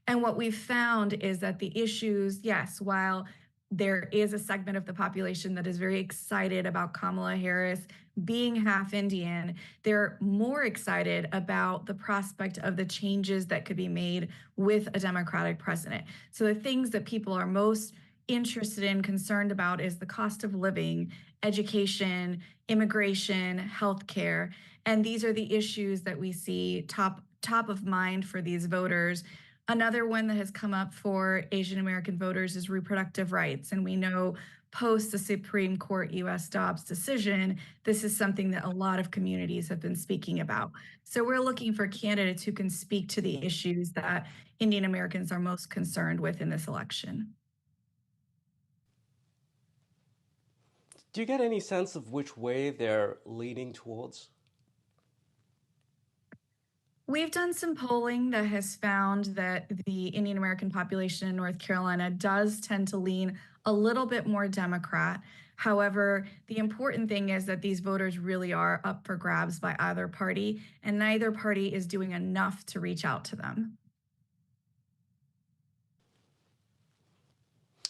And what we've found is that the issues, yes, while there is a segment of the population that is very excited about Kamala Harris being half Indian, they're more excited about the prospect of the changes that could be made with a Democratic president. So the things that people are most interested in, concerned about, is the cost of living, education, immigration, healthcare. And these are the issues that we see top of mind for these voters. Another one that has come up for Asian American voters is reproductive rights. And we know post the Supreme Court U.S. Dobbs decision, this is something that a lot of communities have been speaking about. So we're looking for candidates who can speak to the issues that Indian Americans are most concerned with in this election. Do you get any sense of which way they're leaning towards? We've done some polling that has found that the Indian American population in North Carolina does tend to lean a little bit more Democrat. However, the important thing is that these voters really are up for grabs by either party, and neither party is doing enough to reach out to them.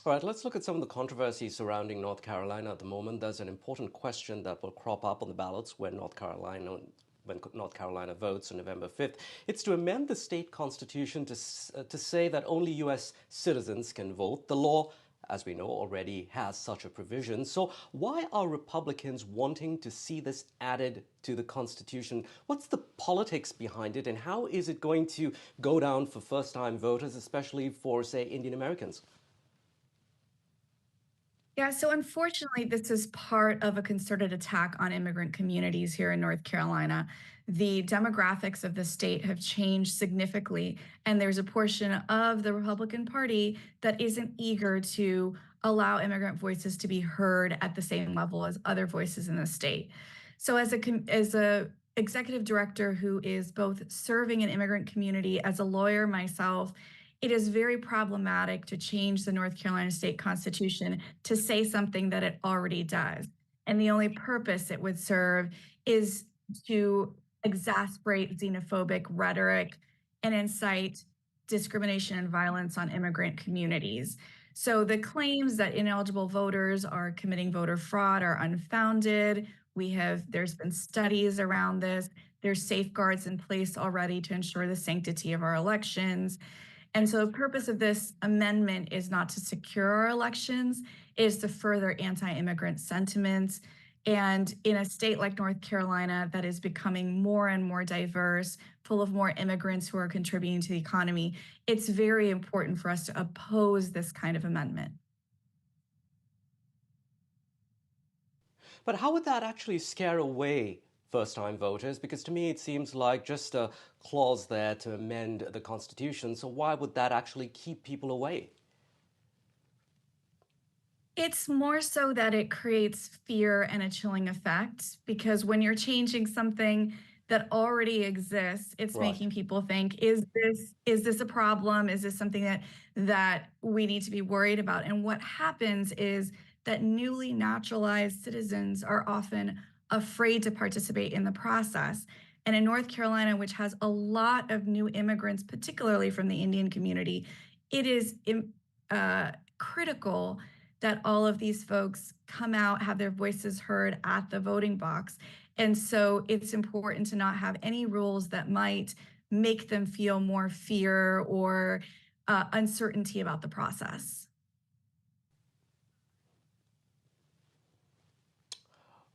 All right, let's look at some of the controversy surrounding North Carolina at the moment. There's an important question that will crop up on the ballots when North Carolina votes on November 5th. It's to amend the state constitution to say that only U.S. citizens can vote. The law, as we know, already has such a provision. So why are Republicans wanting to see this added to the Constitution? What's the politics behind it, and how is it going to go down for first-time voters, especially for, say, Indian Americans? Yeah, so unfortunately, this is part of a concerted attack on immigrant communities here in North Carolina. The demographics of the state have changed significantly, and there's a portion of the Republican Party that isn't eager to allow immigrant voices to be heard at the same level as other voices in the state. So as a executive director who is both serving an immigrant community as a lawyer myself, it is very problematic to change the North Carolina state constitution to say something that it already does. And the only purpose it would serve is to exasperate xenophobic rhetoric and incite discrimination and violence on immigrant communities. So the claims that ineligible voters are committing voter fraud are unfounded. There's been studies around this. There's safeguards in place already to ensure the sanctity of our elections. And so the purpose of this amendment is not to secure our elections, is to further anti-immigrant sentiments. And in a state like North Carolina that is becoming more and more diverse, full of more immigrants who are contributing to the economy, it's very important for us to oppose this kind of amendment. But how would that actually scare away first-time voters? Because to me, it seems like just a clause there to amend the Constitution. So why would that actually keep people away? It's more so that it creates fear and a chilling effect, because when you're changing something that already exists, it's making people think, is this a problem? Is this something that we need to be worried about? And what happens is that newly naturalized citizens are often afraid to participate in the process. And in North Carolina, which has a lot of new immigrants, particularly from the Indian community, it is critical that all of these folks come out, have their voices heard at the voting box. And so it's important to not have any rules that might make them feel more fear or uncertainty about the process.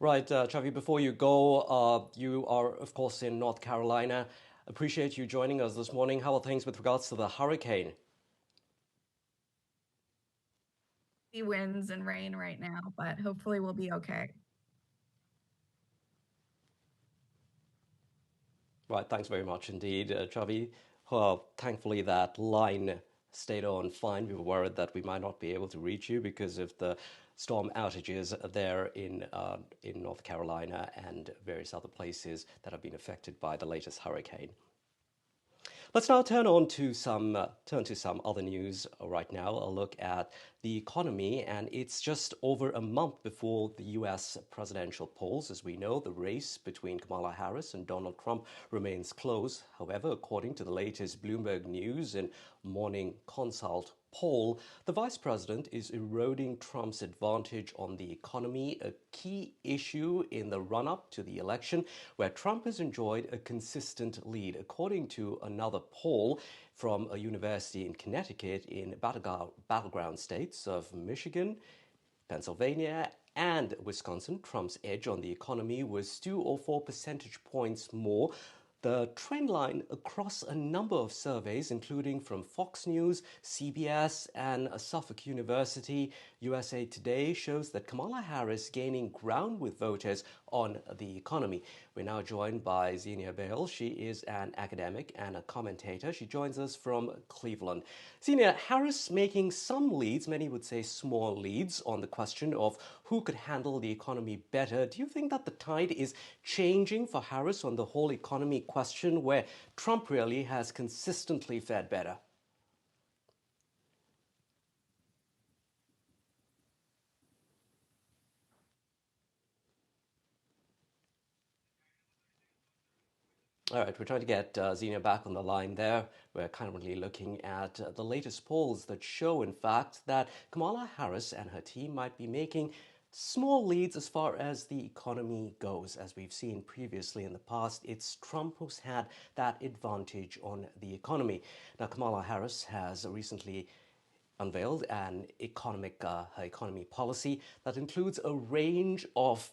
Right, Chavi, before you go, you are, of course, in North Carolina. Appreciate you joining us this morning. How are things with regards to the hurricane? Winds and rain right now, but hopefully we'll be okay. Right, thanks very much indeed, Chavi. Well, thankfully that line stayed on fine. We were worried that we might not be able to reach you because of the storm outages there in North Carolina and various other places that have been affected by the latest hurricane. Let's now turn to some other news right now. A look at the economy, and it's just over a month before the U.S. presidential polls. As we know, the race between Kamala Harris and Donald Trump remains close. However, according to the latest Bloomberg news, in Morning Consult poll, the vice president is eroding Trump's advantage on the economy, a key issue in the run-up to the election, where Trump has enjoyed a consistent lead. According to another poll from a university in Connecticut in battleground states of Michigan, Pennsylvania, and Wisconsin, Trump's edge on the economy was 2 or 4 percentage points more. The trend line across a number of surveys, including from Fox News, CBS, and Suffolk University, USA Today, shows that Kamala Harris gaining ground with voters on the economy. We're now joined by Xenia Bale. She is an academic and a commentator. She joins us from Cleveland. Xenia, Harris making some leads, many would say small leads, on the question of who could handle the economy better. Do you think that the tide is changing for Harris on the whole economy question, where Trump really has consistently fared better? All right, we're trying to get Xenia back on the line there. We're currently looking at the latest polls that show, in fact, that Kamala Harris and her team might be making small leads as far as the economy goes. As we've seen previously in the past, it's Trump who's had that advantage on the economy. Now, Kamala Harris has recently unveiled her economy policy that includes a range of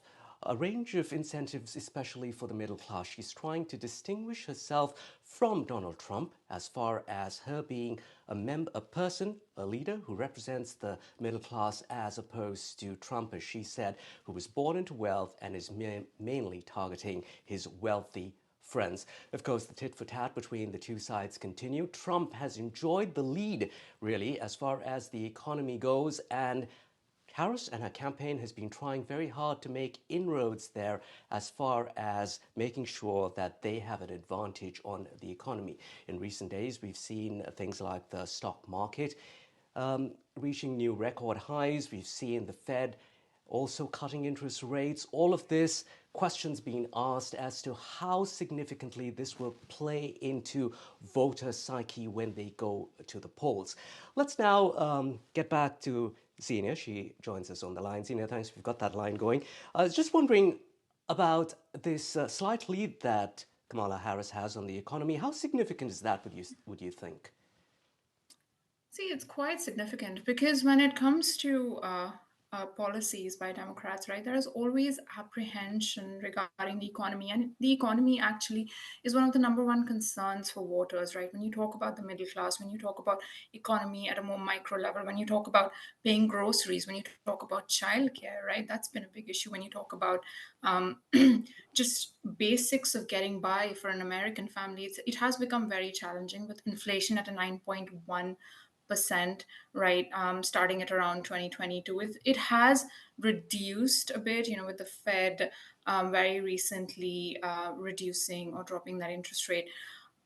incentives, especially for the middle class. She's trying to distinguish herself from Donald Trump as far as her being a leader who represents the middle class, as opposed to Trump, as she said, who was born into wealth and is mainly targeting his wealthy friends. Of course, the tit for tat between the two sides continue. Trump has enjoyed the lead, really, as far as the economy goes, and Harris and her campaign has been trying very hard to make inroads there as far as making sure that they have an advantage on the economy. In recent days, we've seen things like the stock market reaching new record highs. We've seen the Fed also cutting interest rates. All of this, questions being asked as to how significantly this will play into voter psyche when they go to the polls. Let's now get back to Xenia. She joins us on the line. Xenia, thanks. We've got that line going. I was just wondering about this slight lead that Kamala Harris has on the economy. How significant is that, would you think? See, it's quite significant because when it comes to policies by Democrats, right, there is always apprehension regarding the economy. And the economy actually is one of the number one concerns for voters, right? When you talk about the middle class, when you talk about economy at a more micro level, when you talk about paying groceries, when you talk about childcare, right, that's been a big issue. When you talk about just basics of getting by for an American family, it has become very challenging with inflation at a 9.1%, right, starting at around 2022. It has reduced a bit, with the Fed very recently reducing or dropping that interest rate.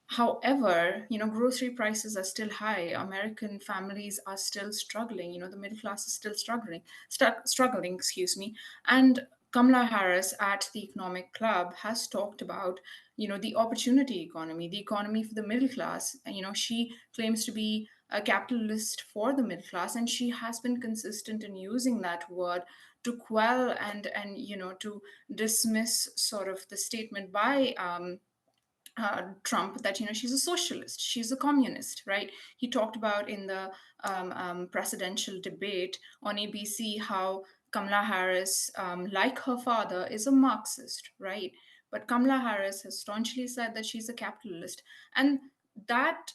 However, grocery prices are still high. American families are still struggling. The middle class is still struggling, excuse me. And Kamala Harris at the Economic Club has talked about, the opportunity economy, the economy for the middle class. And, she claims to be a capitalist for the middle class, and she has been consistent in using that word to quell and to dismiss sort of the statement by Trump that she's a socialist, she's a communist, right? He talked about in the presidential debate on ABC how Kamala Harris, like her father, is a Marxist, right? But Kamala Harris has staunchly said that she's a capitalist, and that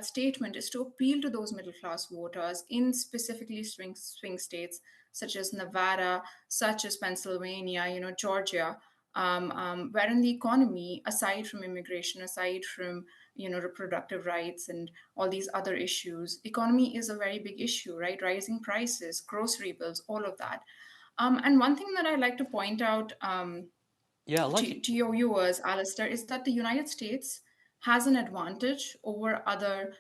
statement is to appeal to those middle class voters in specifically swing states such as Nevada, such as Pennsylvania, Georgia, wherein the economy, aside from immigration, aside from reproductive rights and all these other issues, economy is a very big issue, right? Rising prices, grocery bills, all of that. And one thing that I like to point out Yeah, I'd like you. to your viewers, Allister, is that the United States has an advantage over other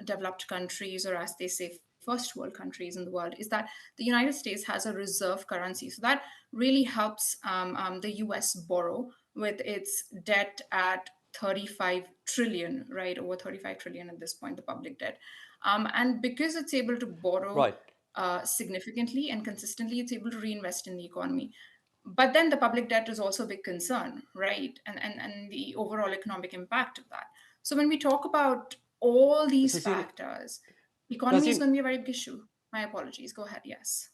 developed countries, or as they say, first world countries in the world, is that the United States has a reserve currency. So that really helps the US borrow with its debt at 35 trillion, right? Over 35 trillion at this point, the public debt. And because it's able to borrow Right. significantly and consistently, it's able to reinvest in the economy. But then the public debt is also a big concern, right? And the overall economic impact of that. So when we talk about all So, these Zenia, factors, now, economy is going to be a very big issue. My apologies. Go ahead. Yes.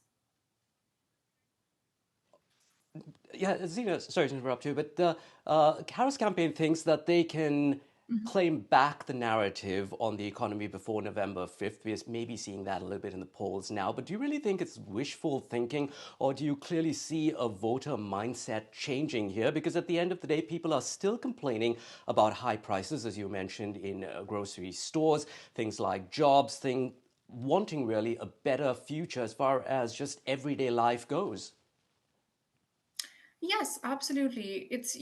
yeah, Zena, sorry to interrupt you, but the Harris campaign thinks that they can claim back the narrative on the economy before November 5th. We're maybe seeing that a little bit in the polls now. But do you really think it's wishful thinking, or do you clearly see a voter mindset changing here? Because at the end of the day, people are still complaining about high prices, as you mentioned, in grocery stores, things like jobs, wanting really a better future as far as just everyday life goes. Yes, absolutely. It's,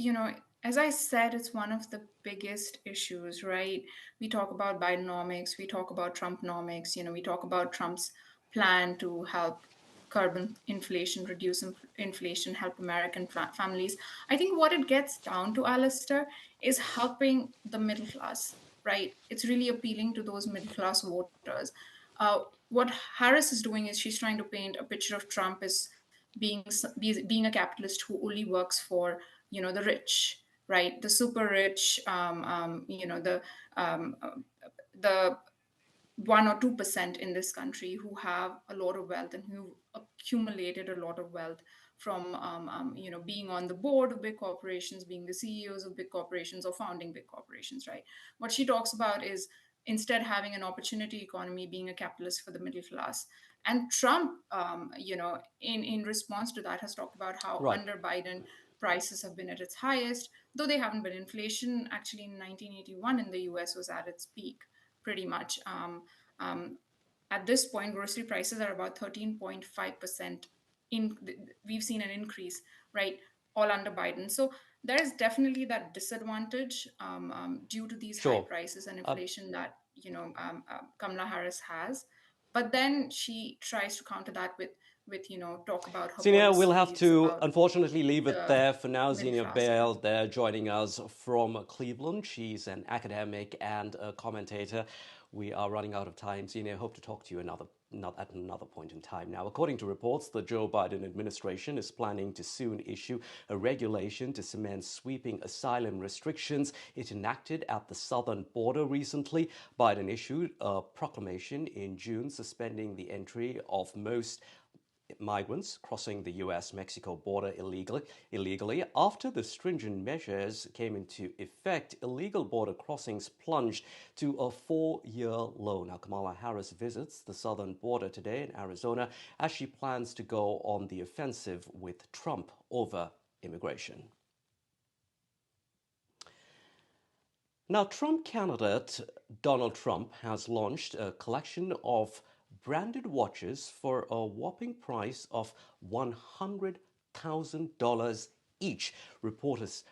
as I said, it's one of the biggest issues, right? We talk about Bidenomics, we talk about Trumpnomics, we talk about Trump's plan to help curb inflation, reduce inflation, help American families. I think what it gets down to, Allister, is helping the middle class, right? It's really appealing to those middle class voters. Uh, what Harris is doing is she's trying to paint a picture of Trump as being a capitalist who only works for the rich, right, the super rich, um, uh, the 1 or 2% in this country who have a lot of wealth and who accumulated a lot of wealth from being on the board of big corporations, being the CEOs of big corporations or founding big corporations, right? What she talks about is instead having an opportunity economy, being a capitalist for the middle class. And Trump, in response to that, has talked about how Right. under Biden prices have been at its highest, though they haven't been. Inflation actually in 1981 in the US was at its peak pretty much. Um, at this point, grocery prices are about 13.5%. We've seen an increase, right, all under Biden. So there is definitely that disadvantage due to these high Sure. prices and Uh, inflation that Kamala Harris has. But then she tries to counter that with talk about her Xenia, we'll have policies to about unfortunately leave it the there for now. middle Xenia class. Yeah. Bale there joining us from Cleveland. She's an academic and a commentator. We are running out of time. Xenia, hope to talk to you not at another point in time. Now, according to reports, the Joe Biden administration is planning to soon issue a regulation to cement sweeping asylum restrictions it enacted at the southern border recently. Biden issued a proclamation in June suspending the entry of most migrants crossing the US-Mexico border illegally. After the stringent measures came into effect, illegal border crossings plunged to a 4-year low. Now, Kamala Harris visits the southern border today in Arizona as she plans to go on the offensive with Trump over immigration. Now, Trump candidate Donald Trump has launched a collection of branded watches for a whopping price of $100,000 each. Reports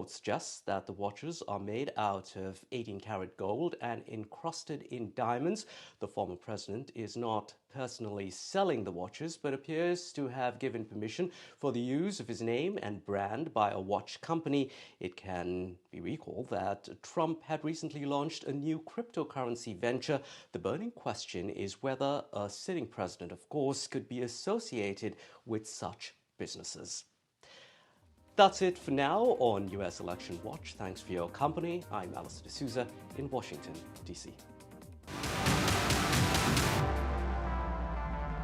suggest that the watches are made out of 18-karat gold and encrusted in diamonds. The former president is not personally selling the watches, but appears to have given permission for the use of his name and brand by a watch company. It can be recalled that Trump had recently launched a new cryptocurrency venture. The burning question is whether a sitting president, of course, could be associated with such businesses. That's it for now on US Election Watch. Thanks for your company. I'm Allister in Washington, D.C.